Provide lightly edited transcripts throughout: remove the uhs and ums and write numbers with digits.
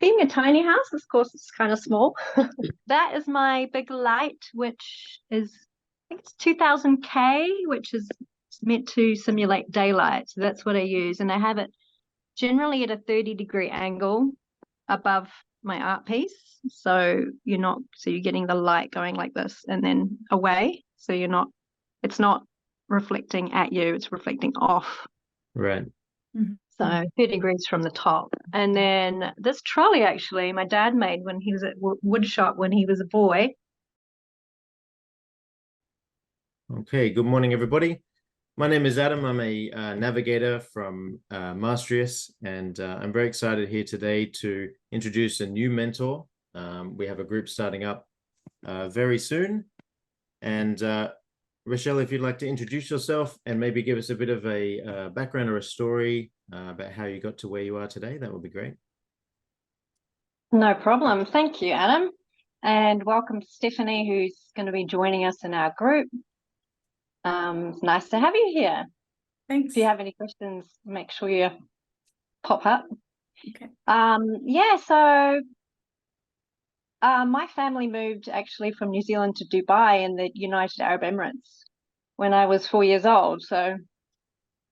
being a tiny house, of course, it's kind of small. That is my big light, which is, I think it's 2000 K, which is meant to simulate daylight. So that's what I use. And I have it generally at a 30-degree angle above my art piece. So you're getting the light going like this and then away. So it's not reflecting at you, it's reflecting off. Right. So 30 degrees from the top. And then this trolley, actually, my dad made when he was at woodshop when he was a boy. Okay, good morning, everybody. My name is Adam. I'm a navigator from Mastrius, and I'm very excited here today to introduce a new mentor. We have a group starting up very soon. And Rochelle, if you'd like to introduce yourself and maybe give us a bit of a background or a story about how you got to where you are today, that would be great. No problem. Thank you, Adam. And welcome to Stephanie, who's going to be joining us in our group. It's nice to have you here. Thanks. If you have any questions, make sure you pop up. Okay. So my family moved actually from New Zealand to Dubai in the United Arab Emirates when I was 4 years old. So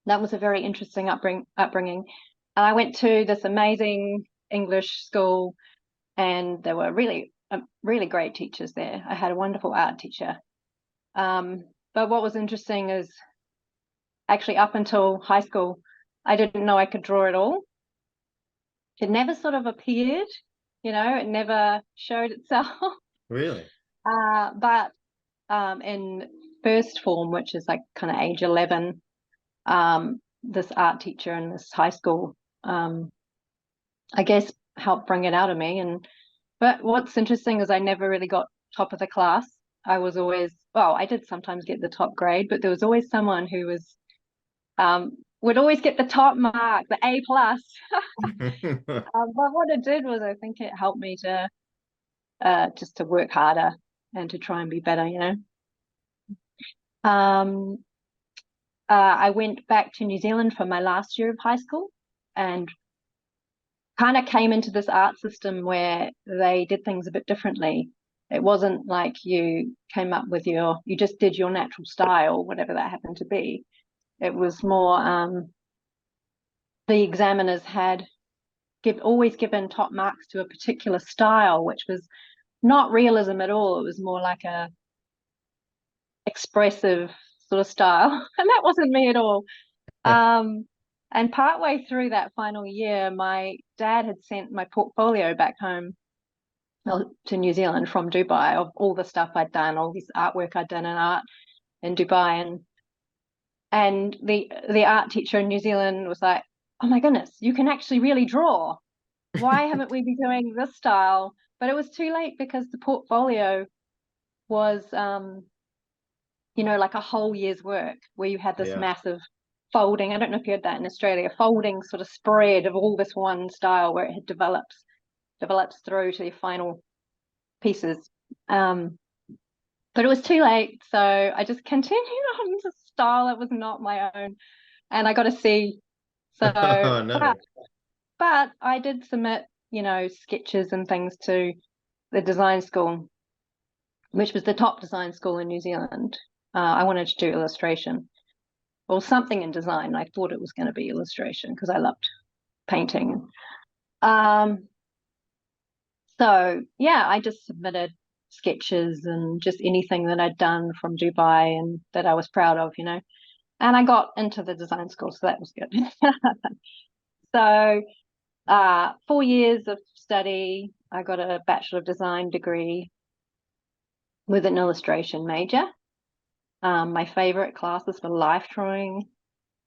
that was a very interesting upbringing. And I went to this amazing English school, and there were really great teachers there. I had a wonderful art teacher. But what was interesting is actually up until high school, I didn't know I could draw at all. It never sort of appeared, it never showed itself. Really? But in first form, which is like kind of age 11, this art teacher in this high school, I guess, helped bring it out of me. But what's interesting is I never really got top of the class. I was always, I did sometimes get the top grade, but there was always someone who was would always get the top mark, the A+. But what it did was, I think it helped me to just to work harder and to try and be better, I went back to New Zealand for my last year of high school and kind of came into this art system where they did things a bit differently. It wasn't like you came up with you just did your natural style, whatever that happened to be. It was more the examiners had always given top marks to a particular style, which was not realism at all. It was more like a expressive sort of style, and that wasn't me at all. And partway through that final year, my dad had sent my portfolio back home to New Zealand from Dubai of all the stuff I'd done, all this artwork I'd done in art in Dubai, and the art teacher in New Zealand was like, "Oh my goodness, you can actually really draw. Why haven't we been doing this style?" But it was too late because the portfolio was like a whole year's work where you had this massive folding. I don't know if you had that in Australia, folding sort of spread of all this one style where it had develops through to the final pieces. But it was too late, so I just continued on the style that was not my own, and I got a C. So, oh, no. but I did submit, sketches and things to the design school, which was the top design school in New Zealand. I wanted to do illustration or something in design. I thought it was going to be illustration because I loved painting. So yeah, I just submitted sketches and just anything that I'd done from Dubai and that I was proud of, and I got into the design school, so that was good. So 4 years of study, I got a Bachelor of Design degree with an illustration major. My favorite classes were life drawing.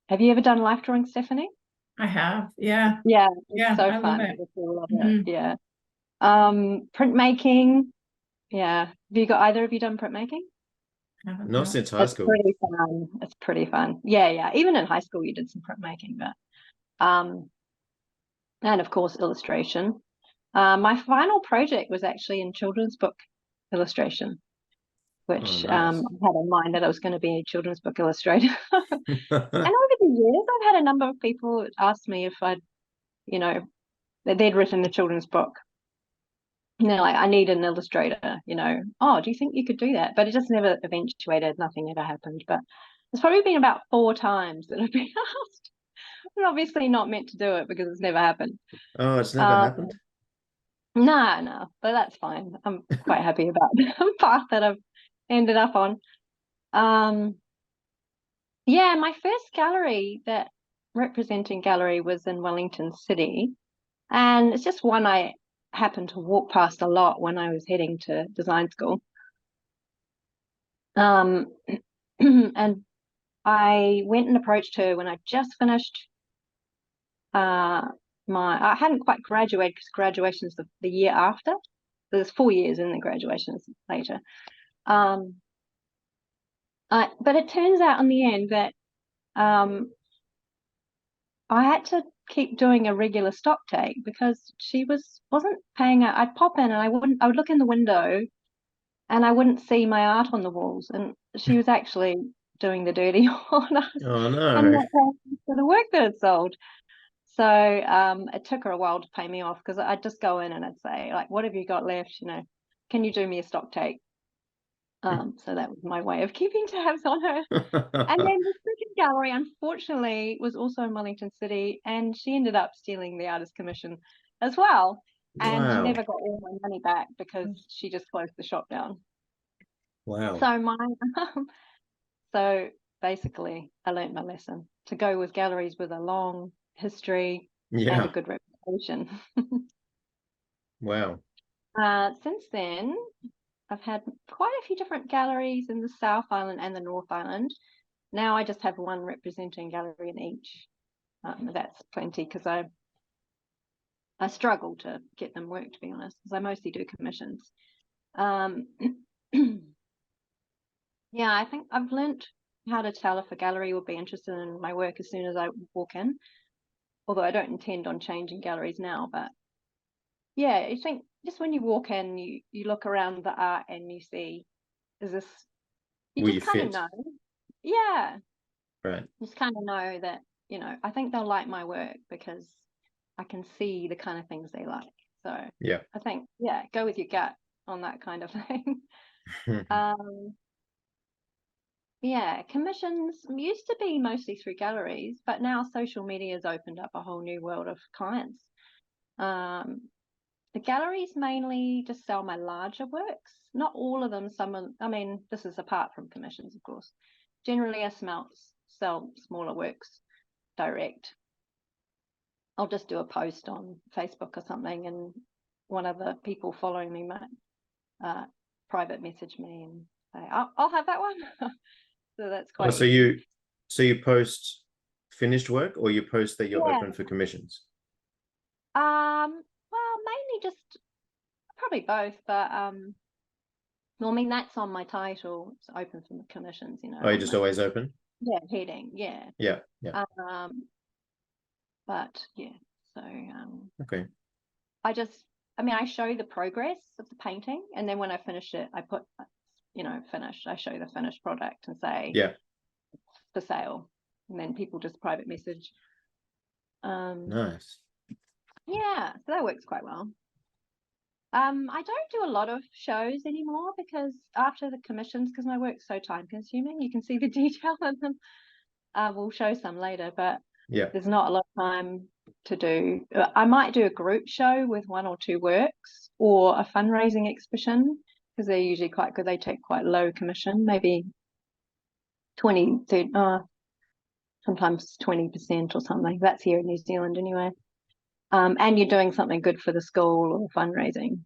Have you ever done life drawing, Stephanie? I have, yeah. Yeah, yeah, so I fun. love it. Love it. Yeah. Printmaking. Yeah. Have either of you done printmaking? Not since high school. It's pretty fun. It's pretty fun. Yeah. Even in high school, you did some printmaking, but and of course illustration. My final project was actually in children's book illustration, which nice. I had in mind that I was going to be a children's book illustrator. And over the years, I've had a number of people ask me if I'd, that they'd written a children's book. And they're like, I need an illustrator, oh, do you think you could do that? But it just never eventuated, nothing ever happened. But it's probably been about 4 times that I've been asked. I'm obviously not meant to do it because it's never happened. Oh, it's never happened? No, but that's fine. I'm quite happy about the path that I've ended up on. Yeah, my first gallery, that representing gallery, was in Wellington City. And it's just one I happened to walk past a lot when I was heading to design school. And I went and approached her when I just finished I hadn't quite graduated, because graduation's the year after. So there's 4 years and then graduation's later. But it turns out in the end that I had to keep doing a regular stock take because she wasn't paying her. I'd pop in and I would look in the window and I wouldn't see my art on the walls, and she was actually doing the dirty on us. Oh no. And not paying for the work that it sold. So it took her a while to pay me off, because I'd just go in and I'd say, like, what have you got left? Can you do me a stock take? So that was my way of keeping tabs on her. And then the second gallery, unfortunately, was also in Wellington City, and she ended up stealing the artist commission as well. And Wow. never got all my money back because she just closed the shop down. Wow. So basically, I learned my lesson to go with galleries with a long history and a good reputation. Wow. Since then, I've had quite a few different galleries in the South Island and the North Island. Now I just have one representing gallery in each. That's plenty, because I struggle to get them work, to be honest, because I mostly do commissions. Yeah, I think I've learnt how to tell if a gallery will be interested in my work as soon as I walk in, although I don't intend on changing galleries now. But yeah, I think just when you walk in, you look around the art and you see, is this, you just kind of know. Yeah. Right. You just kind of know that, I think they'll like my work because I can see the kind of things they like. So yeah, I think, go with your gut on that kind of thing. Yeah, commissions used to be mostly through galleries, but now social media has opened up a whole new world of clients. The galleries mainly just sell my larger works, not all of them. This is apart from commissions, of course. Generally, I sell smaller works direct. I'll just do a post on Facebook or something, and one of the people following me might private message me and say, I'll have that one. So that's quite easy. So you post finished work, or you post that you're open for commissions? Well, mainly just probably both, but that's on my title. It's open for commissions, Oh, you're just always open? Yeah, heading, yeah. Yeah. But yeah, so okay. I show the progress of the painting, and then when I finish it, I put finished. I show the finished product and say, for sale, and then people just private message. Nice. Yeah, so that works quite well. I don't do a lot of shows anymore, because after the commissions, because my work's so time consuming, you can see the detail in them. We'll show some later, but there's not a lot of time to do. I might do a group show with 1 or 2 works, or a fundraising exhibition, because they're usually quite good. They take quite low commission, maybe 20, 30, sometimes 20% or something. That's here in New Zealand anyway. And you're doing something good for the school or fundraising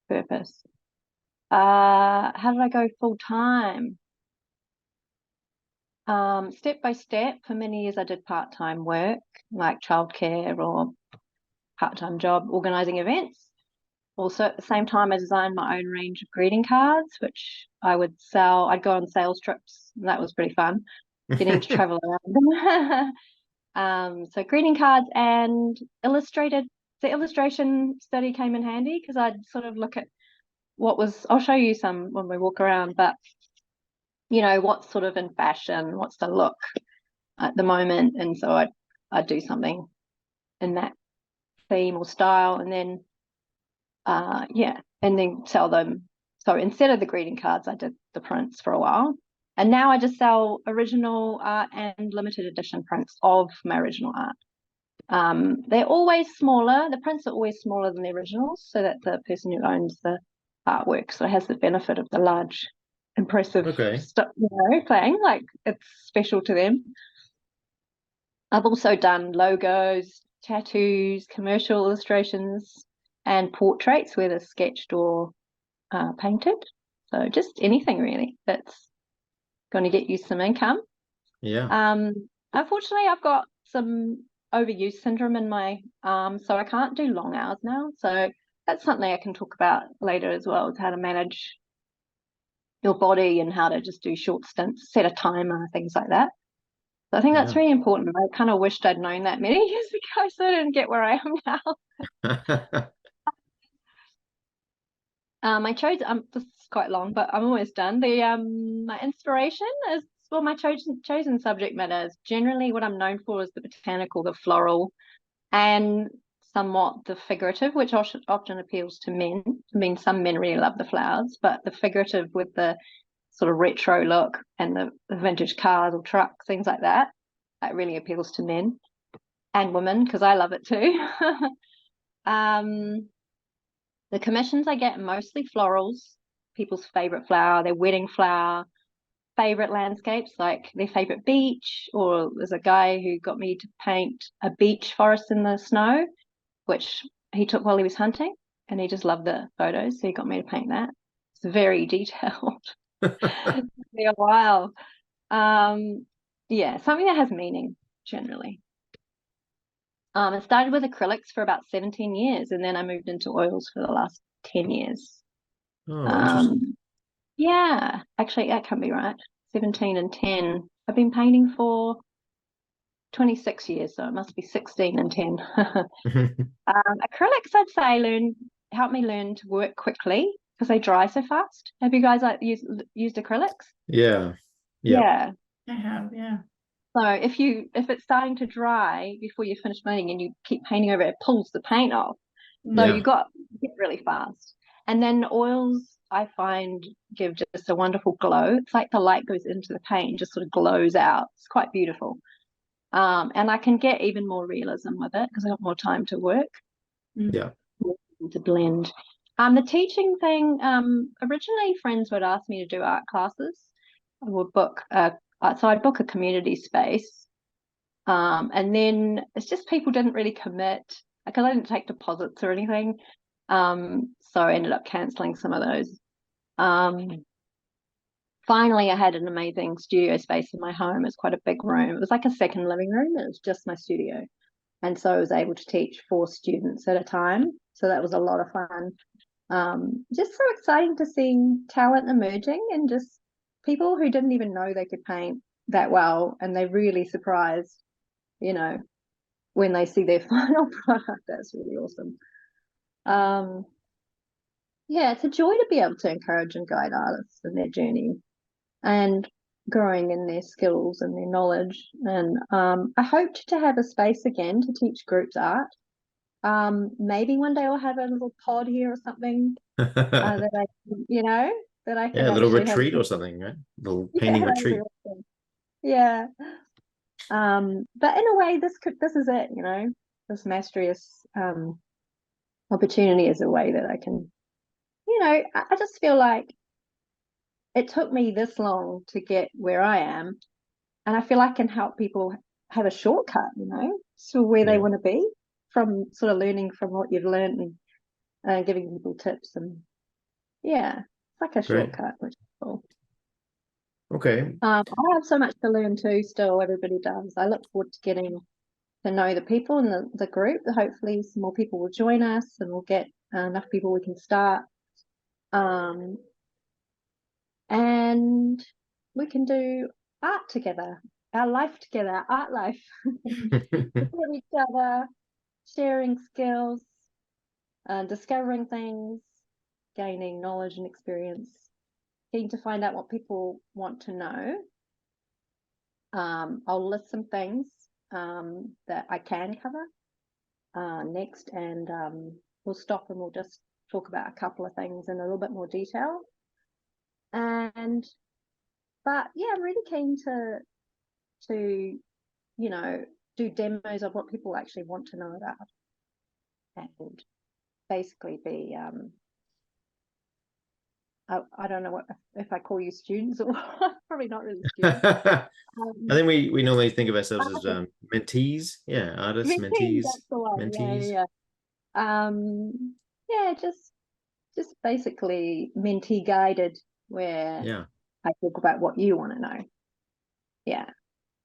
purpose. How did I go full time? Step by step. For many years I did part-time work, like childcare or part-time job organising events. Also at the same time I designed my own range of greeting cards, which I would sell. I'd go on sales trips, and that was pretty fun, getting to travel around. So greeting cards and illustrated. The illustration study came in handy, because I'd sort of look at I'll show you some when we walk around, but what's sort of in fashion, what's the look at the moment, and so I'd do something in that theme or style, and then and then sell them. So instead of the greeting cards, I did the prints for a while, and now I just sell original art and limited edition prints of my original art. They're always smaller. The prints are always smaller than the originals, so that the person who owns the artwork so it has the benefit of the large, impressive stuff, playing, like it's special to them. I've also done logos, tattoos, commercial illustrations, and portraits, whether sketched or painted. So just anything really that's going to get you some income. Unfortunately, I've got some overuse syndrome in my arm, so I can't do long hours now. So that's something I can talk about later as well, is how to manage your body and how to just do short stints, set a timer, things like that. So I think that's really important. I kind of wished I'd known that many years ago, so I didn't get where I am now. I chose this is quite long, but I'm almost done. My inspiration is, well, my chosen subject matter is generally what I'm known for is the botanical, the floral, and somewhat the figurative, which often appeals to men. I mean, some men really love the flowers, but the figurative with the sort of retro look and the vintage cars or trucks, things like that, that really appeals to men and women, because I love it too. The commissions I get are mostly florals, people's favorite flower, their wedding flower, favorite landscapes, like their favorite beach, or there's a guy who got me to paint a beach forest in the snow, which he took while he was hunting, and he just loved the photos, so he got me to paint that. It's very detailed. It took me a while. Something that has meaning generally. I started with acrylics for about 17 years, and then I moved into oils for the last 10 years. Interesting. Yeah, actually, that can't be right. 17 and 10. I've been painting for 26 years, so it must be 16 and 10. Acrylics, I'd say, helped me learn to work quickly because they dry so fast. Have you guys used acrylics? Yeah. I have, yeah. So if it's starting to dry before you finish painting and you keep painting over it, it pulls the paint off. So you get really fast. And then oils, I find, give just a wonderful glow. It's like the light goes into the paint and just sort of glows out. It's quite beautiful. And I can get even more realism with it because I have more time to work. To blend. The teaching thing, originally friends would ask me to do art classes. I would book so I'd book a community space. And then it's just people didn't really commit because I didn't take deposits or anything. So I ended up cancelling some of those. Finally, I had an amazing studio space in my home. It's quite a big room. It was like a second living room. It was just my studio. And so I was able to teach 4 students at a time. So that was a lot of fun. Just so exciting to see talent emerging and just people who didn't even know they could paint that well. And they're really surprised, when they see their final product. That's really awesome. It's a joy to be able to encourage and guide artists in their journey and growing in their skills and their knowledge. And I hoped to have a space again to teach groups art. Maybe one day I'll have a little pod here or something that I can a little retreat have. or something, right? A little painting retreat. Awesome. Yeah. But in a way, this is it, this Mastrius opportunity is a way that I can, I just feel like it took me this long to get where I am, and I feel I can help people have a shortcut, to where they want to be from sort of learning from what you've learned and giving people tips, and it's like a shortcut, which is cool. Okay. I have so much to learn too. Still, everybody does. I look forward to getting to know the people in the group. Hopefully, some more people will join us, and we'll get enough people we can start. And we can do art together, our life together, our art life. With each other, sharing skills, discovering things, gaining knowledge and experience, keen to find out what people want to know. I'll list some things that I can cover. next, and we'll stop and we'll just talk about a couple of things in a little bit more detail. But yeah, I'm really keen to do demos of what people actually want to know about, and basically be I don't know if I call you students or probably not really students. I think we normally think of ourselves as mentees. Yeah, artists, mentees, that's the one. mentees. Yeah, just basically mentee guided, where I talk about what you want to know. Yeah,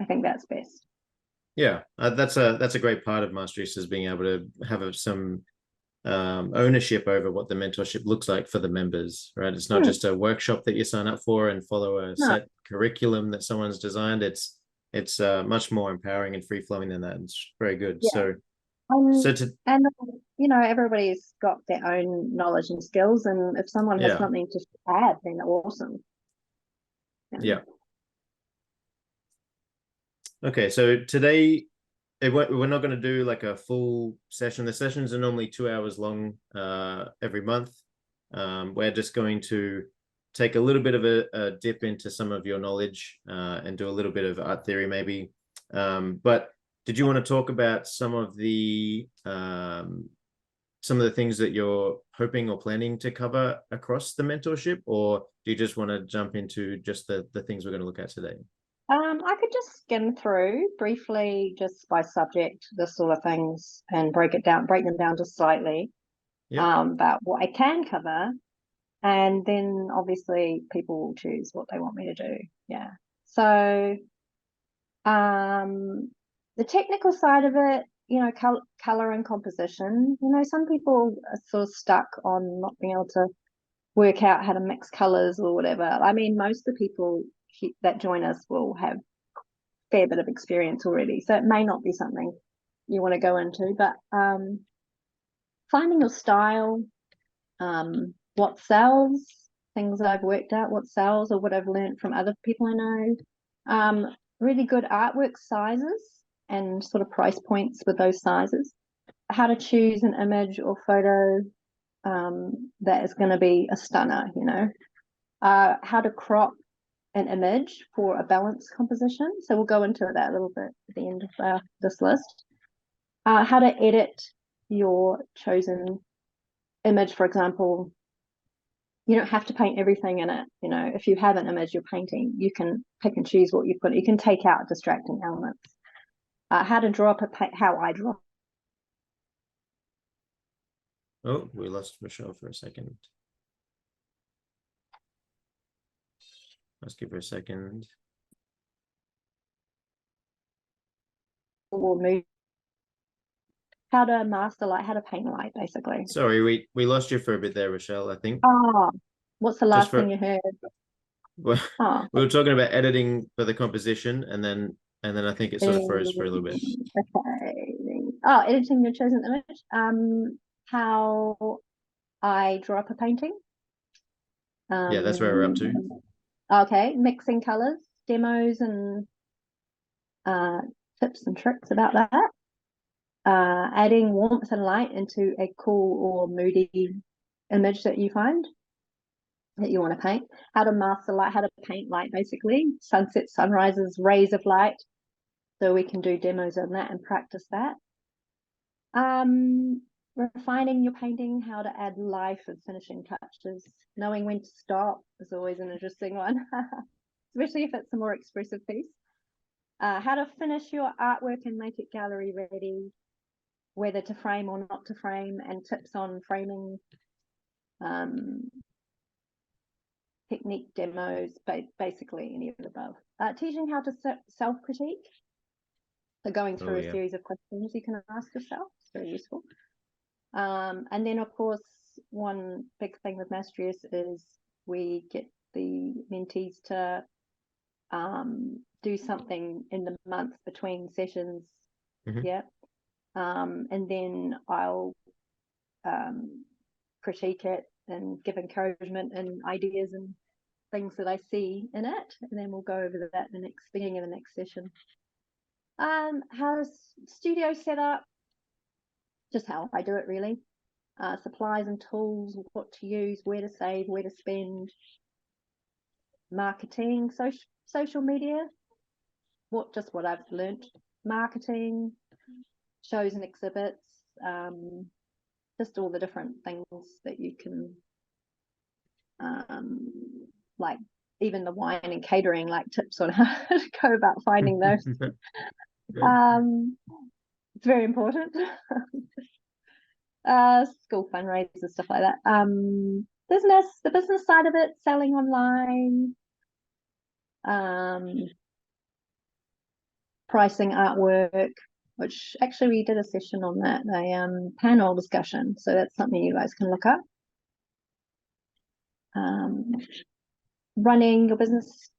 I think that's best. Yeah, that's a great part of Mastrius, is being able to have some ownership over what the mentorship looks like for the members, right? It's not just a workshop that you sign up for and follow a set curriculum that someone's designed. It's much more empowering and free flowing than that. It's very good. Yeah. Everybody's got their own knowledge and skills, and if someone has something to add, then awesome. Yeah. Okay, so today we're not going to do like a full session. The sessions are normally 2 hours long every month. We're just going to take a little bit of a dip into some of your knowledge and do a little bit of art theory maybe. But did you want to talk about some of the things that you're hoping or planning to cover across the mentorship, or do you just want to jump into just the things we're going to look at today? I could just skim through briefly, just by subject, this sort of things, and break them down just slightly, about what I can cover, and then obviously people will choose what they want me to do. Yeah. So, the technical side of it, color and composition. Some people are sort of stuck on not being able to work out how to mix colors or whatever. I mean, most of the people that join us will have fair bit of experience already, so it may not be something you want to go into, but finding your style, what sells, things that I've worked out, what sells, or what I've learned from other people I know, really good artwork sizes and sort of price points with those sizes, how to choose an image or photo that is going to be a stunner, how to crop an image for a balanced composition. So we'll go into that a little bit at the end of this list. How to edit your chosen image, for example. You don't have to paint everything in it. If you have an image you're painting, you can pick and choose what you put. You can take out distracting elements. How to draw up how I draw. Oh, we lost Rochelle for a second. Let's give her a second. We'll move. How to master light, how to paint light, basically. Sorry, we lost you for a bit there, Rochelle, I think. Oh, what's the last thing you heard? Well, we were talking about editing for the composition, and then I think it sort of froze for a little bit. Okay. Oh, editing your chosen image. How I draw up a painting. Yeah, that's where we're up to. Okay, mixing colors, demos, and tips and tricks about that. Adding warmth and light into a cool or moody image that you find that you want to paint. How to master light, how to paint light, basically. Sunsets, sunrises, rays of light. So we can do demos on that and practice that. Refining your painting, how to add life and finishing touches. Knowing when to stop is always an interesting one, especially if it's a more expressive piece. How to finish your artwork and make it gallery ready, whether to frame or not to frame, and tips on framing, technique demos, basically any of the above. Teaching how to self-critique. So going through a series of questions you can ask yourself. It's very useful. And then, of course, one big thing with Mastrius is we get the mentees to do something in the month between sessions. Yeah. And then I'll critique it and give encouragement and ideas and things that I see in it, and then we'll go over that in the beginning of the next session. How's studio set up? just how I do it really. Supplies and tools, what to use, where to save, where to spend, marketing, social media, what I've learnt, marketing, shows and exhibits, just all the different things that you can, like even the wine and catering, like tips on how to go about finding those. It's very important. School fundraisers, stuff like that. The business side of it, selling online, pricing artwork, which actually we did a session on that, a panel discussion, so that's something you guys can look up. Running your business,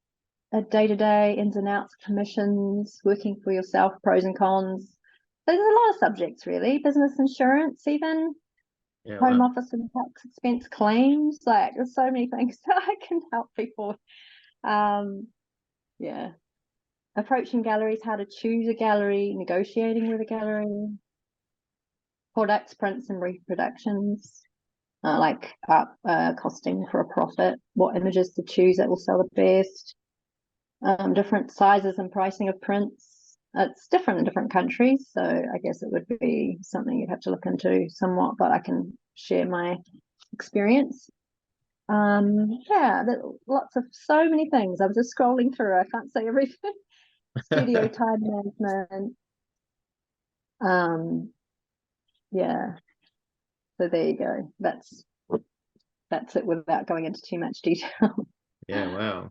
day-to-day ins and outs, commissions, working for yourself, pros and cons. There's a lot of subjects really, business insurance even, home office and tax expense claims, like there's so many things that I can help people. Yeah. Approaching galleries, how to choose a gallery, negotiating with a gallery, products, prints and reproductions, like costing for a profit, what images to choose that will sell the best, different sizes and pricing of prints. It's different in different countries, so I guess it would be something you'd have to look into somewhat, but I can share my experience. Yeah, lots of so many things. I was just scrolling through, I can't say everything. Studio time management. Yeah, so there you go. That's it without going into too much detail. Yeah,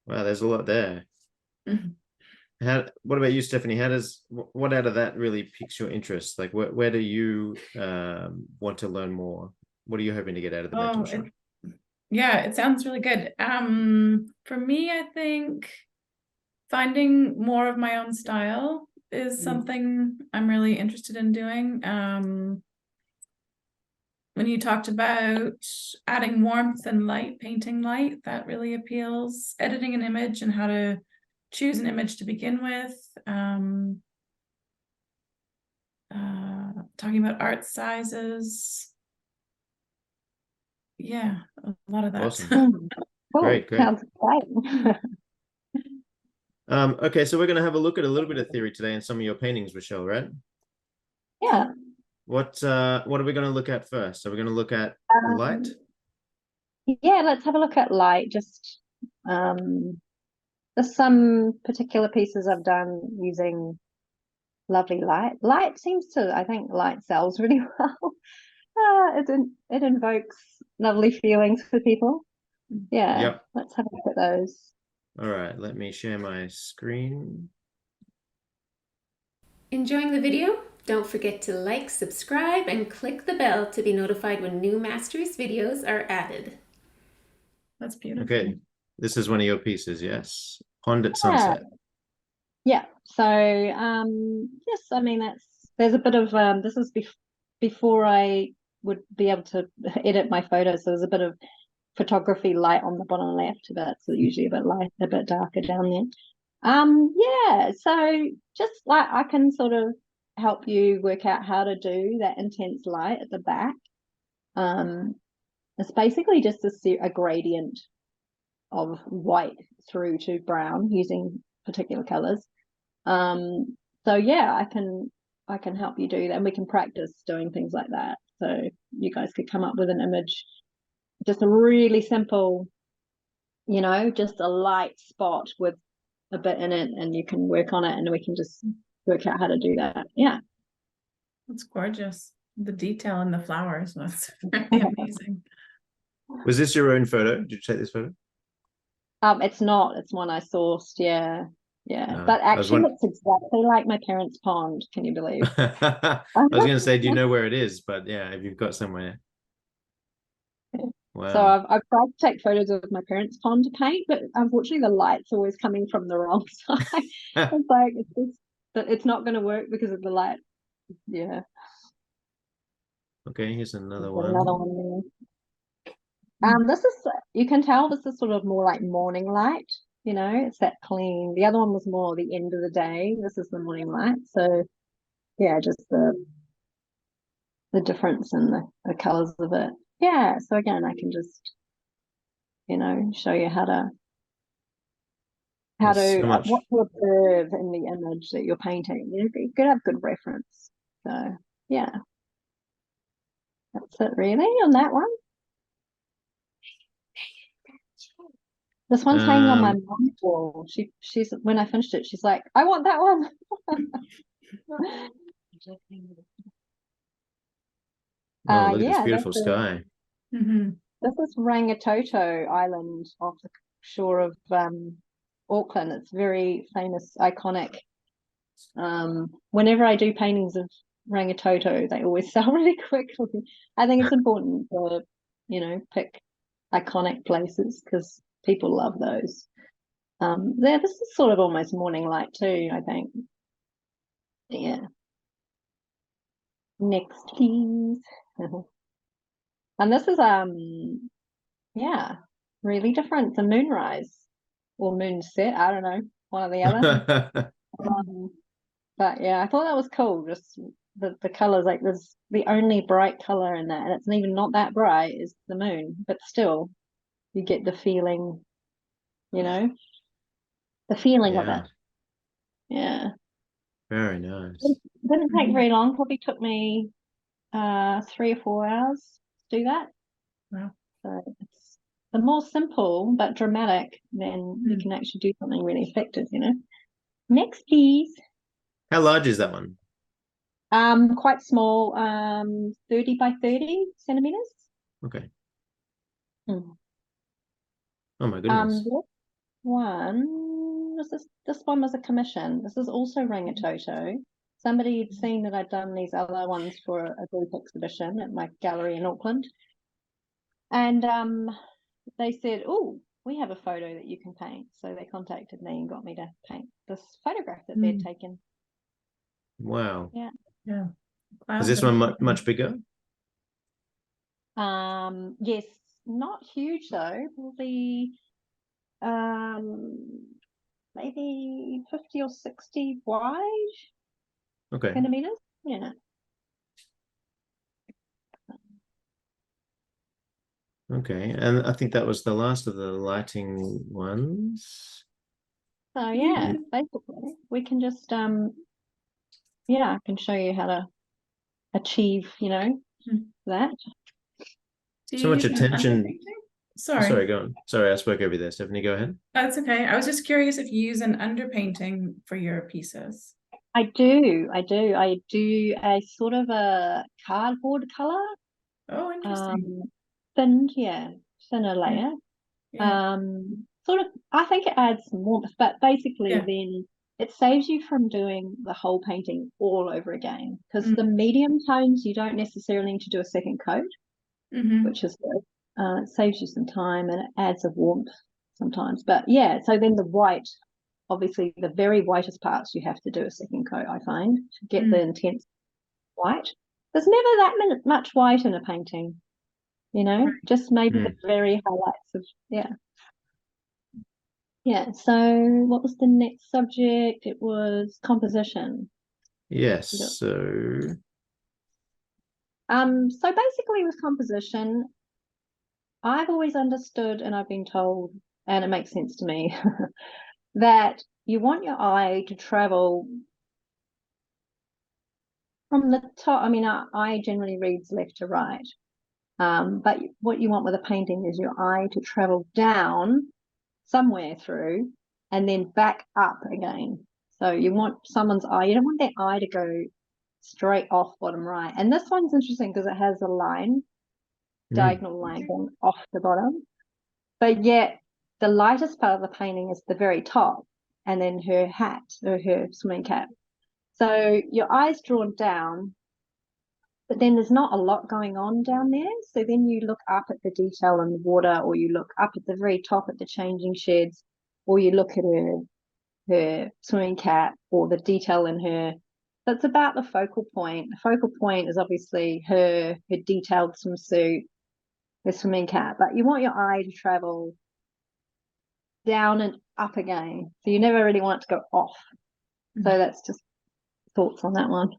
wow, there's a lot there. What about you, Stephanie? What out of that really piques your interest? Like where do you want to learn more? What are you hoping to get out of the mentorship? Yeah, it sounds really good. For me, I think finding more of my own style is something I'm really interested in doing. When you talked about adding warmth and light, painting light, that really appeals. Editing an image and how to choose an image to begin with. Talking about art sizes. Yeah, a lot of that. Awesome. Cool. Great. Sounds exciting. Okay, so we're going to have a look at a little bit of theory today in some of your paintings, Rochelle, right? Yeah. What are we going to look at first? Are we going to look at light? Yeah, let's have a look at light. Just there's some particular pieces I've done using lovely light. Light seems to, I think light sells really well. It invokes lovely feelings for people. Yeah, yep. Let's have a look at those. All right, let me share my screen. Enjoying the video? Don't forget to like, subscribe, and click the bell to be notified when new Mastrius videos are added. That's beautiful. Okay, this is one of your pieces, yes? Pond at Sunset. Yeah, so yes, I mean there's a bit of this is before I would be able to edit my photos, so there's a bit of photography light on the bottom left, but it's usually a bit light, a bit darker down there. Yeah, so just like I can sort of help you work out how to do that intense light at the back. It's basically just a gradient of white through to brown using particular colors. So yeah, I can help you do that, and we can practice doing things like that. So you guys could come up with an image, just a really simple, just a light spot with a bit in it, and you can work on it, and we can just work out how to do that. Yeah, that's gorgeous. The detail in the flowers was really amazing. Was this your own photo? Did you take this photo? It's not. It's one I sourced. Yeah. But actually, it's exactly like my parents' pond. Can you believe? I was going to say, do you know where it is? But yeah, if you've got somewhere. Wow. So I've tried to take photos of my parents' pond to paint, but unfortunately the light's always coming from the wrong side. It's like it's not going to work because of the light. Yeah. Okay, here's another one. Another one there. This is, you can tell this is sort of more like morning light. It's that clean. The other one was more the end of the day. This is the morning light. So yeah, just the the difference in the colors of it. Yeah, so again, I can just, show you how to There's so much. what to observe in the image that you're painting. You could have good reference. So yeah, that's it really on that one. This one's hanging on my mom's wall. She's when I finished it, she's like, I want that one. Oh, look at this Yeah, beautiful sky. this is Rangitoto Island off the shore of Auckland. It's very famous, iconic. Whenever I do paintings of Rangitoto, they always sell really quickly. I think it's important to, pick iconic places because people love those. Yeah, this is sort of almost morning light too, I think. Yeah. Next, please. And this is yeah, really different. It's a moonrise or moonset. I don't know, one or the other. But yeah, I thought that was cool. Just the colors, like there's the only bright color in that, and it's even not that bright, is the moon. But still, you get the feeling, the feeling of Yeah, it. Yeah. very nice. It didn't take very long. Probably took me 3 or 4 hours to do that. Wow. So it's the more simple but dramatic, then you can actually do something really effective, Next, please. How large is that one? Quite small, 30 by 30 centimeters. Okay. Hmm. Oh my goodness. This one this one was a commission. This is also Rangitoto. Somebody had seen that I'd done these other ones for a group exhibition at my gallery in Auckland. And they said, oh, we have a photo that you can paint. So they contacted me and got me to paint this photograph that they'd taken. Wow. Yeah. Yeah. Is this one much bigger? Yes, not huge though. Probably maybe 50 or 60 wide centimeters. Yeah. Okay, and I think that was the last of the lighting ones. So yeah, basically we can just yeah, I can show you how to achieve, that. So much attention. Sorry, go on. Sorry, I spoke over there. Stephanie, go ahead. That's okay. I was just curious if you use an underpainting for your pieces. I do a sort of a cardboard color. Oh, interesting. Thinner layer. Sort of, I think it adds some warmth, but basically then it saves you from doing the whole painting all over again, because the medium tones you don't necessarily need to do a second coat, which is good. It saves you some time and it adds a warmth sometimes. But yeah, so then the white, obviously the very whitest parts you have to do a second coat, I find, to get the intense white. There's never that much white in a painting, just maybe the very highlights of, yeah. So what was the next subject? It was composition. Yes, so basically with composition, I've always understood and I've been told, and it makes sense to me, that you want your eye to travel from the top. I mean, our eye generally reads left to right. But what you want with a painting is your eye to travel down somewhere through and then back up again. So you want someone's eye, you don't want their eye to go straight off bottom right. And this one's interesting because it has a line, diagonal line going off the bottom. But yet the lightest part of the painting is the very top, and then her hat or her swimming cap. So your eye's drawn down, but then there's not a lot going on down there. So then you look up at the detail in the water, or you look up at the very top at the changing sheds, or you look at her swimming cap or the detail in her. That's about the focal point. The focal point is obviously her detailed swimsuit, her swimming cap, but you want your eye to travel down and up again. So you never really want it to go off. So that's just thoughts on that one.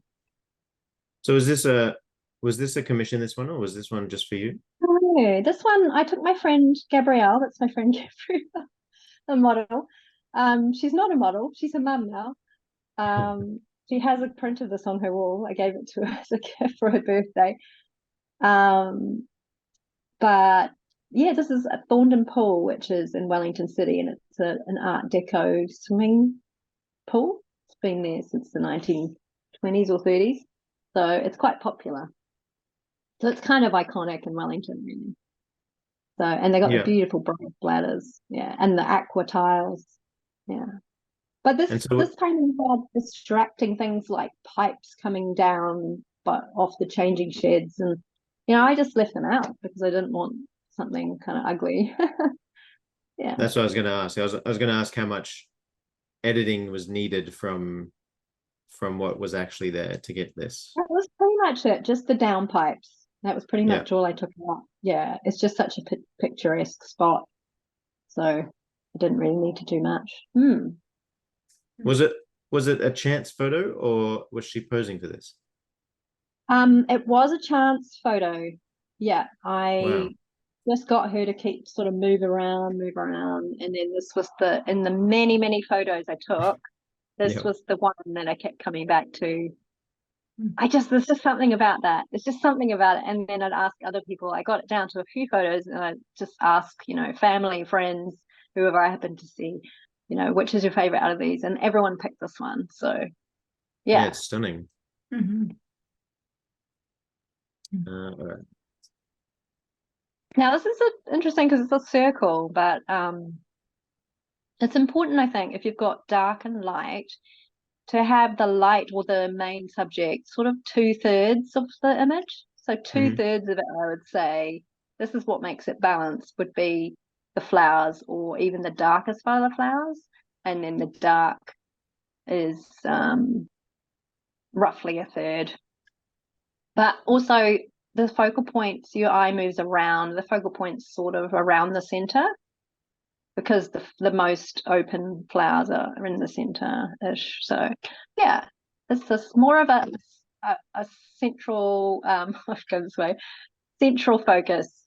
So is this a Was this a commission, this one, or was this one just for you? No, this one I took my friend Gabrielle. That's my friend Gabrielle, a model. She's not a model. She's a mum now. She has a print of this on her wall. I gave it to her as a gift for her birthday. But yeah, this is at Thorndon Pool, which is in Wellington City, and it's an Art Deco swimming pool. It's been there since the 1920s or 30s, so it's quite popular. So it's kind of iconic in Wellington, really. So, and they got the beautiful bright bladders, yeah, and the aqua tiles, yeah. But this painting had distracting things like pipes coming down, but off the changing sheds, and I just left them out because I didn't want something kind of ugly. Yeah, that's what I was going to ask. I was going to ask how much editing was needed from what was actually there to get this. that was pretty much it. Just the down pipes. That was pretty much all I took out. Yeah, it's just such a picturesque spot, so I didn't really need to do much. Was it a chance photo, or was she posing for this? It was a chance photo. Yeah, I just got her to keep sort of move around, and then this was in the many photos I took, this was the one that I kept coming back to. There's just something about that. It's just something about it. And then I'd ask other people. I got it down to a few photos, and I'd just ask, family, friends, whoever I happened to see, which is your favorite out of these? And everyone picked this one. So yeah, it's stunning. All right. Now this is interesting because it's a circle, but it's important, I think, if you've got dark and light, to have the light or the main subject sort of 2/3 of the image. So 2/3 of it, I would say, this is what makes it balanced, would be the flowers, or even the darkest part of the flowers, and then the dark is roughly 1/3. But also the focal points, your eye moves around, the focal points sort of around the center, because the most open flowers are in the center-ish. So yeah, it's just more of a central, I'll go this way, central focus,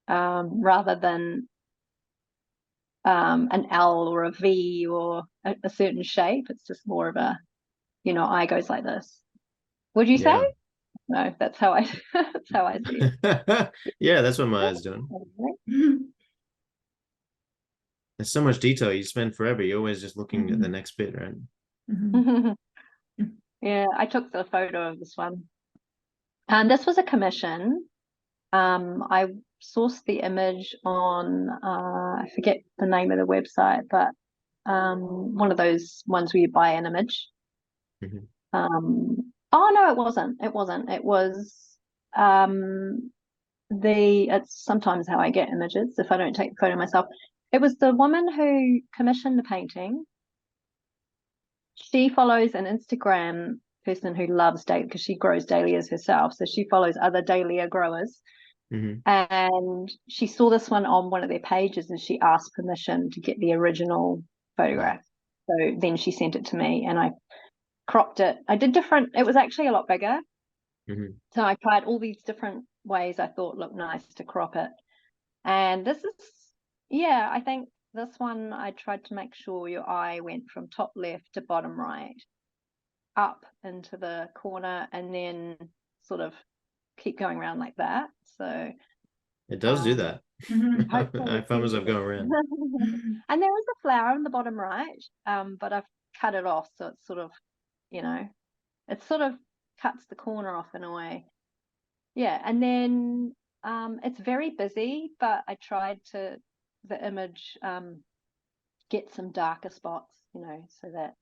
rather than an L or a V or a certain shape. It's just more of a, eye goes like this. Would you say? No, that's how I see it. Yeah, that's what my eye's doing. There's so much detail. You spend forever. You're always just looking at the next bit, right? Yeah, I took the photo of this one. And this was a commission. I sourced the image on, I forget the name of the website, but one of those ones where you buy an image. Oh no, it wasn't. It was it's sometimes how I get images if I don't take the photo myself. It was the woman who commissioned the painting. She follows an Instagram person who loves dahlia because she grows dahlias herself. So she follows other dahlia growers. And she saw this one on one of their pages, and she asked permission to get the original photograph. So then she sent it to me, and I cropped it. I did different. It was actually a lot bigger. So I tried all these different ways I thought looked nice to crop it. And this is, I think this one I tried to make sure your eye went from top left to bottom right, up into the corner, and then sort of keep going around like that. So it does do that. I found myself going around. And there is a flower in the bottom right, but I've cut it off, so it's sort of, it sort of cuts the corner off in a way. Yeah, and then it's very busy, but I tried to the image get some darker spots, so that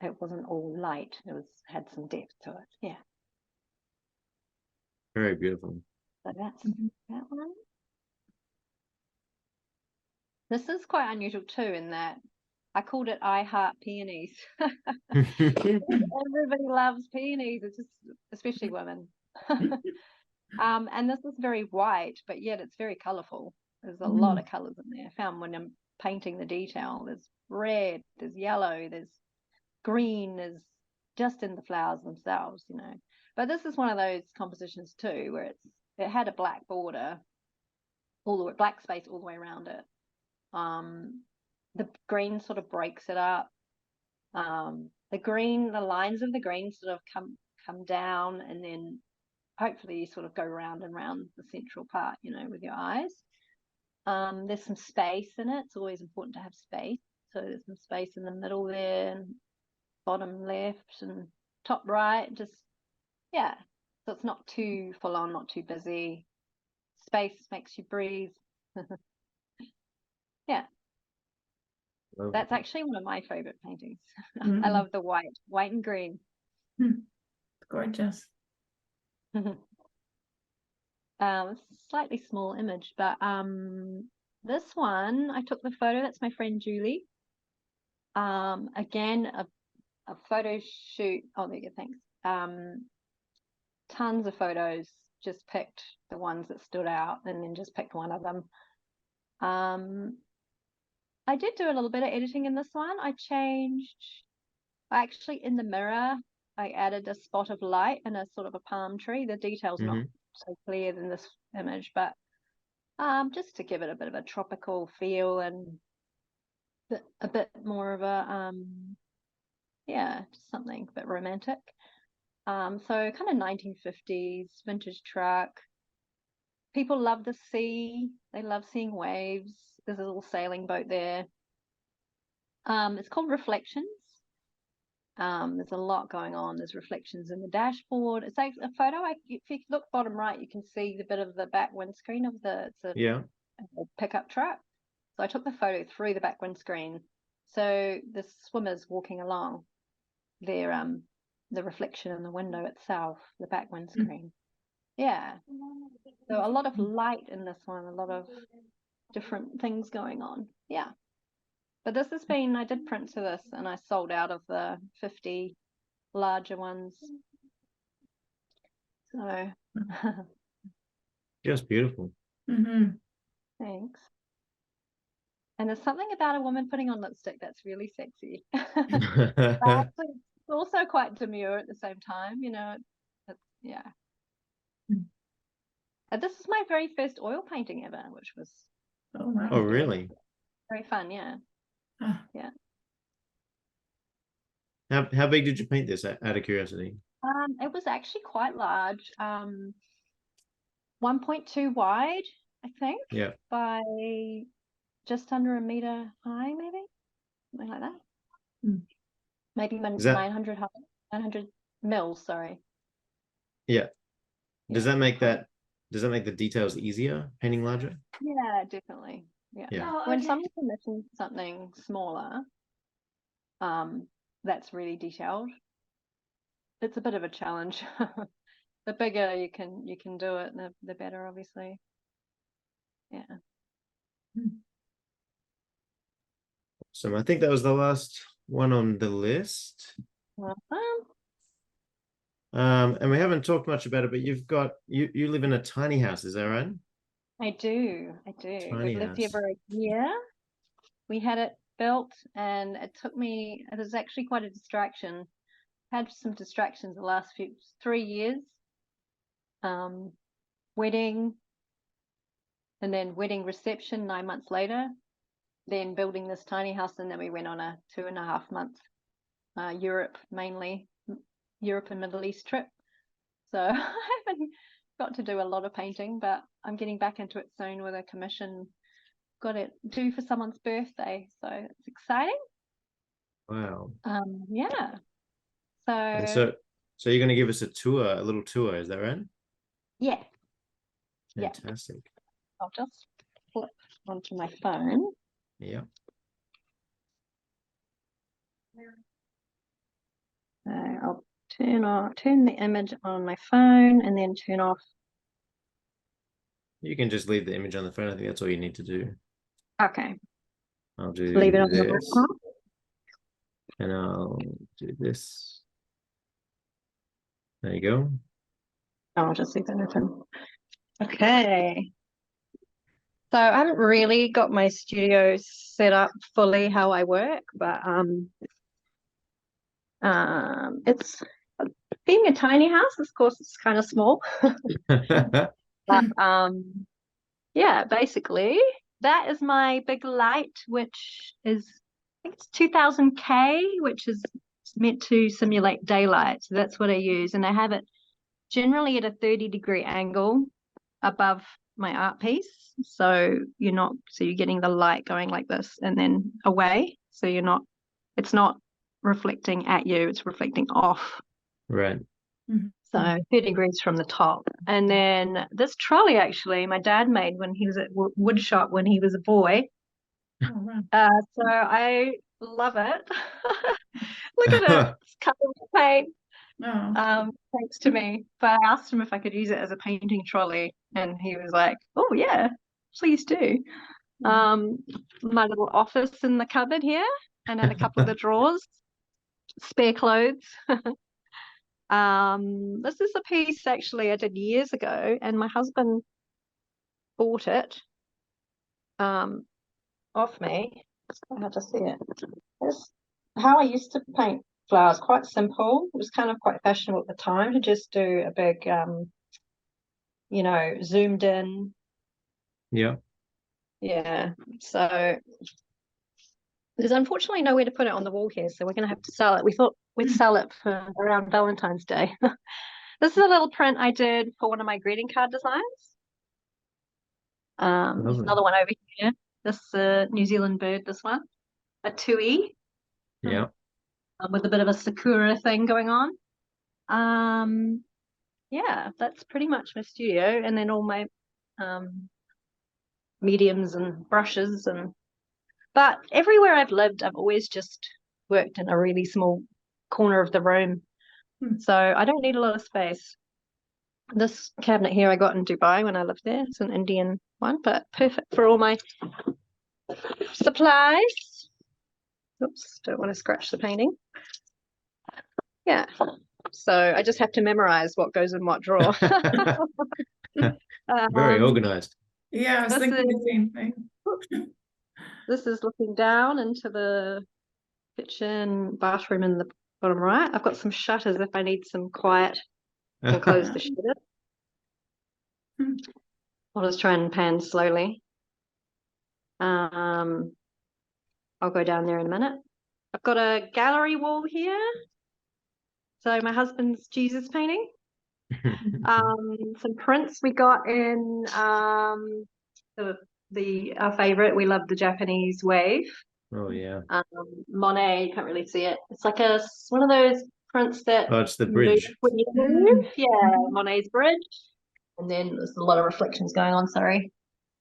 it wasn't all light. It had some depth to it. Yeah. Very beautiful. So that's that one. This is quite unusual too, in that I called it I Heart Peonies. Everybody loves peonies. It's just, especially women. And this is very white, but yet it's very colourful. There's a lot of colours in there. I found when I'm painting the detail, there's red, there's yellow, there's green, there's just in the flowers themselves, But this is one of those compositions too, where it had a black border, all the way, black space all the way around it. The green sort of breaks it up. The lines of the green sort of come down, and then hopefully you sort of go round and round the central part, you know, with your eyes. There's some space in it. It's always important to have space. So there's some space in the middle there, and bottom left and top right. Just, yeah. So it's not too full on, not too busy. Space makes you breathe. Yeah. That's actually one of my favorite paintings. I love the white and green. Gorgeous. Slightly small image, but this one I took the photo. That's my friend Julie. Again, a photo shoot. Oh, there you go. Thanks. Tons of photos. Just picked the ones that stood out, and then just picked one of them. I did do a little bit of editing in this one. Actually in the mirror, I added a spot of light and a sort of a palm tree. The detail's not so clear in this image, but just to give it a bit of a tropical feel and a bit more of a just something a bit romantic. So kind of 1950s vintage truck. People love the sea. They love seeing waves. There's a little sailing boat there. It's called Reflections. There's a lot going on. There's reflections in the dashboard. It's like a photo. If you look bottom right, you can see the bit of the back windscreen of a pickup truck. So I took the photo through the back windscreen. So the swimmer's walking along. They're the reflection in the window itself, the back windscreen. Yeah. So a lot of light in this one, a lot of different things going on. Yeah. But this has been, I did print to this and I sold out of the 50 larger ones. So. Just beautiful. Thanks. And there's something about a woman putting on lipstick that's really sexy. But actually, it's also quite demure at the same time, you know. Yeah. This is my very first oil painting ever, which was oh really? Very fun, yeah. Yeah. How big did you paint this out of curiosity? It was actually quite large. 1.2 wide, I think. Yeah. By just under a meter high, maybe something like that. Maybe 900 high, 900 mils. Sorry. Yeah. Does that make the details easier painting larger? Yeah, definitely. Yeah. When someone commissions something smaller, that's really detailed. It's a bit of a challenge. The bigger you can do it, the better, obviously. Yeah. So I think that was the last one on the list. And we haven't talked much about it, but you live in a tiny house, is that right? I do. Tiny We've lived here for a year. We had it built, and it was actually quite a distraction. Had some distractions the last 3 years. Wedding, and then wedding reception 9 months later, then building this tiny house, and then we went on a 2.5 month Europe and Middle East trip. So I haven't got to do a lot of painting, but I'm getting back into it soon with a commission. Got it due for someone's birthday, so it's exciting. Wow. Yeah. So you're going to give us a little tour, is that right? Yeah. Fantastic. Yeah. I'll just flip onto my phone. Yeah. I'll turn the image on my phone and then turn off. You can just leave the image on the phone. I think that's all you need to do. Okay. I'll do leave it on this, the laptop. and I'll do this. There you go. I'll just leave it open. Okay. So I haven't really got my studio set up fully how I work, but it's being a tiny house, of course, it's kind of small. But yeah, basically, that is my big light, which is, I think it's 2000K, which is meant to simulate daylight. So that's what I use. And I have it generally at a 30-degree angle above my art piece. So you're getting the light going like this and then away. So it's not reflecting at you, it's reflecting off. Right. So 30 degrees from the top. And then this trolley, actually, my dad made when he was at wood shop when he was a boy. Oh, wow. So I love it. Look at it. It's covered with paint. Oh. Thanks to me. But I asked him if I could use it as a painting trolley, and he was like, "Oh yeah, please do." My little office in the cupboard here, and then a couple of the drawers, spare clothes. This is a piece actually I did years ago, and my husband bought it off me. I had to see it. It's how I used to paint flowers, quite simple. It was kind of quite fashionable at the time to just do a big zoomed in. Yeah. Yeah. So there's unfortunately nowhere to put it on the wall here, so we're gonna have to sell it. We thought we'd sell it for around Valentine's Day. This is a little print I did for one of my greeting card designs. There's another one over here. This is a New Zealand bird, this one. A tui. Yeah. With a bit of a sakura thing going on. Yeah, that's pretty much my studio. And then all my mediums and brushes but everywhere I've lived, I've always just worked in a really small corner of the room. So I don't need a lot of space. This cabinet here I got in Dubai when I lived there. It's an Indian one, but perfect for all my supplies. Oops, don't want to scratch the painting. Yeah. So I just have to memorize what goes in what drawer. Very organized. Yeah, I was thinking the same thing. This is looking down into the kitchen, bathroom in the bottom right. I've got some shutters if I need some quiet. I can close the shutter. I'll just try and pan slowly. I'll go down there in a minute. I've got a gallery wall here. So my husband's Jesus painting. Some prints we got in our favorite. We love the Japanese wave. Oh yeah. Monet, you can't really see it. It's like one of those prints that it's the bridge. when you move. Yeah, Monet's bridge. And then there's a lot of reflections going on, sorry.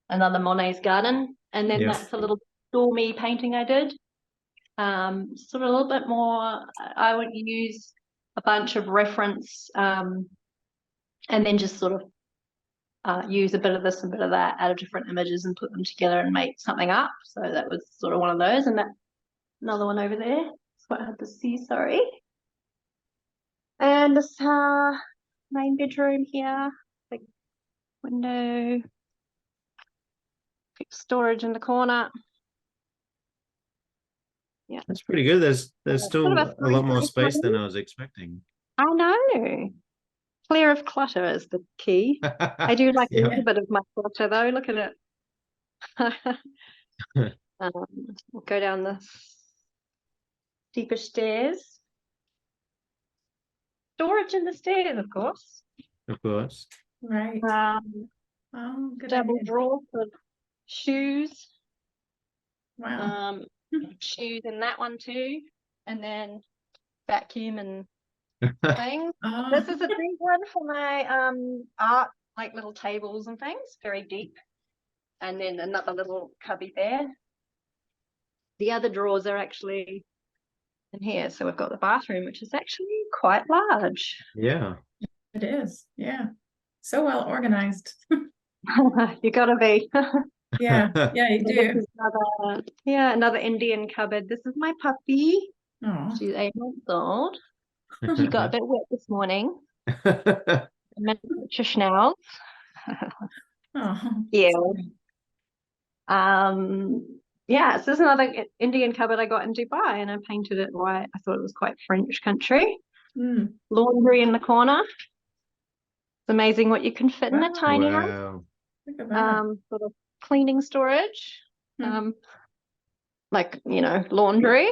Another Monet's garden. And then that's a little stormy painting I did. Sort of a little bit more, I would use a bunch of reference and then just sort of use a bit of this and a bit of that out of different images and put them together and make something up. So that was sort of one of those. And that another one over there. It's quite hard to see, sorry. And this main bedroom here, big window, big storage in the corner. Yeah, that's pretty good. There's still a lot more space than I was expecting. I know. Clear of clutter is the key. I do like a little bit of my clutter though. Look at it. We'll go down the steeper stairs. Storage in the stairs, of course. Of course. Right. Oh, good double idea. drawer for shoes. Wow. Shoes in that one too, and then vacuum and things. Oh. This is a big one for my art, like little tables and things, very deep. And then another little cubby there. The other drawers are actually in here. So we've got the bathroom, which is actually quite large. Yeah. It is. Yeah. So well organized. You gotta be. Yeah. Yeah, you do. This is another Indian cupboard. This is my puppy. Oh. She's 8 months old. She got a bit wet this morning. Miniature schnauz. Oh. Yeah. Yeah, so this is another Indian cupboard I got in Dubai, and I painted it white. I thought it was quite French country. laundry in the corner. It's amazing what you can fit in a tiny house. Wow. Look at that. Sort of cleaning storage, Hmm. like, laundry.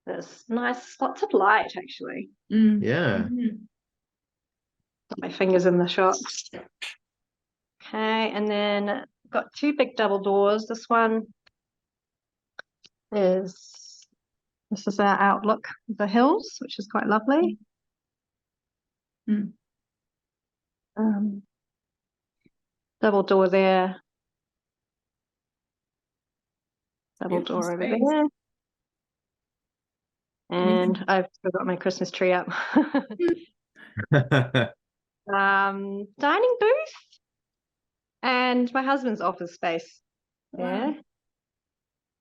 There's lots of light actually. Yeah. Got my fingers in the shop. Okay, and then got two big double doors. This is our outlook of the hills, which is quite lovely. Double door there. Double Beautiful door over space. there. And I've still got my Christmas tree up. Dining booth and my husband's office space there. Wow.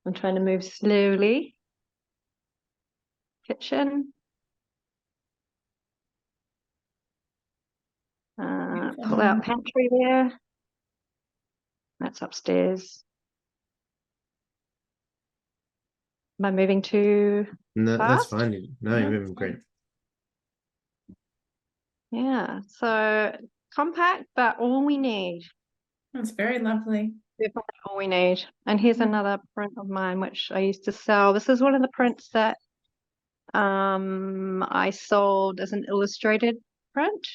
I'm trying to move slowly. Kitchen. Pull out pantry there. That's upstairs. Am I moving too No, that's fast? fine. No, you're moving great. Yeah, so compact, but all we need. That's very lovely. Definitely all we need. And here's another print of mine, which I used to sell. This is one of the prints that I sold as an illustrated print.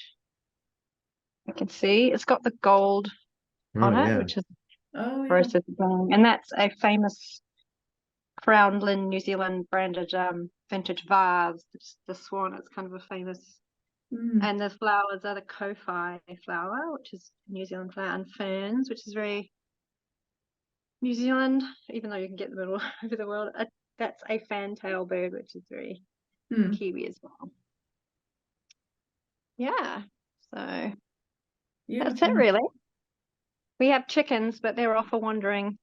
I can see it's got the gold on it, Yeah. which is Oh, yeah. process gold. And that's a famous Crown Lynn New Zealand branded vintage vase. The swan, it's kind of a famous. And the flowers are the Ko-Fi flower, which is New Zealand flower, and ferns, which is very New Zealand, even though you can get them all over the world. That's a fantail bird, which is very Kiwi as well. Yeah, so that's it really. We have chickens, but they're off for wandering.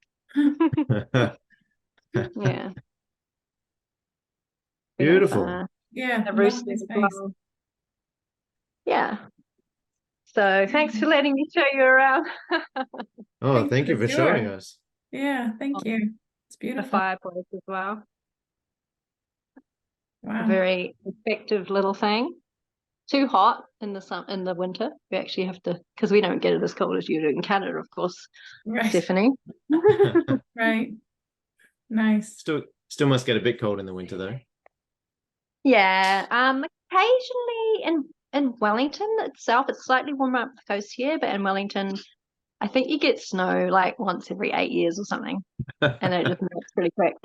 Yeah. Beautiful. Yeah, a lovely rooster as space. well. Yeah. So thanks for letting me show you around. Oh, thank you for showing us. Yeah, thank you. It's The beautiful. fireplace as well. Wow. A very effective little thing. Too hot in the winter. We actually have to, because we don't get it as cold as you do in Canada, of course. Right. Stephanie. Right. Nice. Still must get a bit cold in the winter though. Yeah. Occasionally in Wellington itself, it's slightly warmer up the coast here, but in Wellington, I think you get snow like once every 8 years or something, and it just melts pretty quick.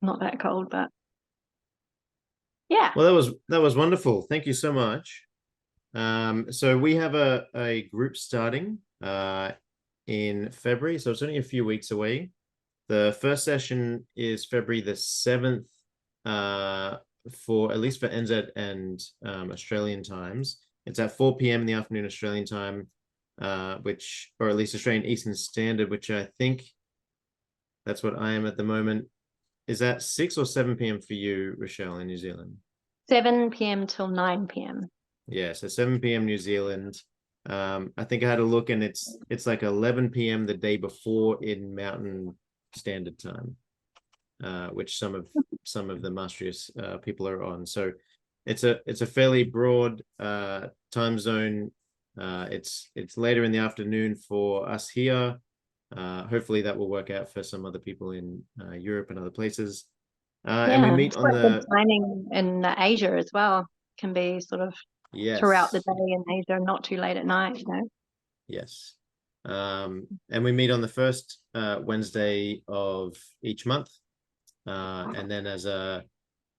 Not that cold, but yeah. Well, that was wonderful. Thank you so much. So we have a group starting in February, so it's only a few weeks away. The first session is February the 7th, for at least for NZ and Australian times. It's at 4 p.m. in the afternoon Australian time, or at least Australian Eastern Standard, which I think that's what I am at the moment. Is that 6 or 7 p.m. for you, Rochelle, in New Zealand? 7 p.m. till 9 p.m. Yeah, so 7 p.m. New Zealand. I think I had a look, and it's like 11 p.m. the day before in Mountain Standard Time, which some of the Mastrius people are on. So it's a fairly broad time zone. It's later in the afternoon for us here. Hopefully that will work out for some other people in Europe and other places. And we meet on the timing in Asia as well. Can be sort of throughout the day in Asia, not too late at night. Yes. And we meet on the first Wednesday of each month. And then as a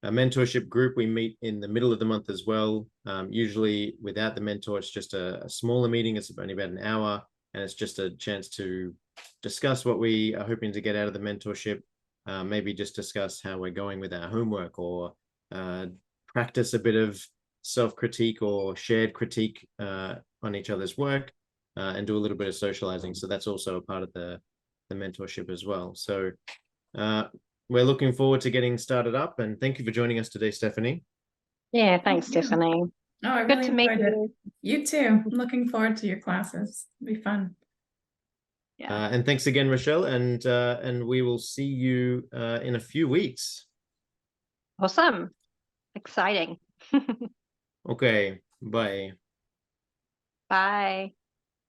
mentorship group, we meet in the middle of the month as well. Usually without the mentor, it's just a smaller meeting. It's only about an hour, and it's just a chance to discuss what we are hoping to get out of the mentorship. Maybe just discuss how we're going with our homework, or practice a bit of self-critique or shared critique on each other's work, and do a little bit of socializing. So that's also a part of the mentorship as well. So we're looking forward to getting started up, and thank you for joining us today, Stephanie. Yeah, thanks, Stephanie. Oh, I Good really to meet enjoyed it. you. You too. I'm looking forward to your classes. It'll be fun. Yeah. And thanks again, Rochelle, and we will see you in a few weeks. Awesome. Exciting. Okay, bye. Bye.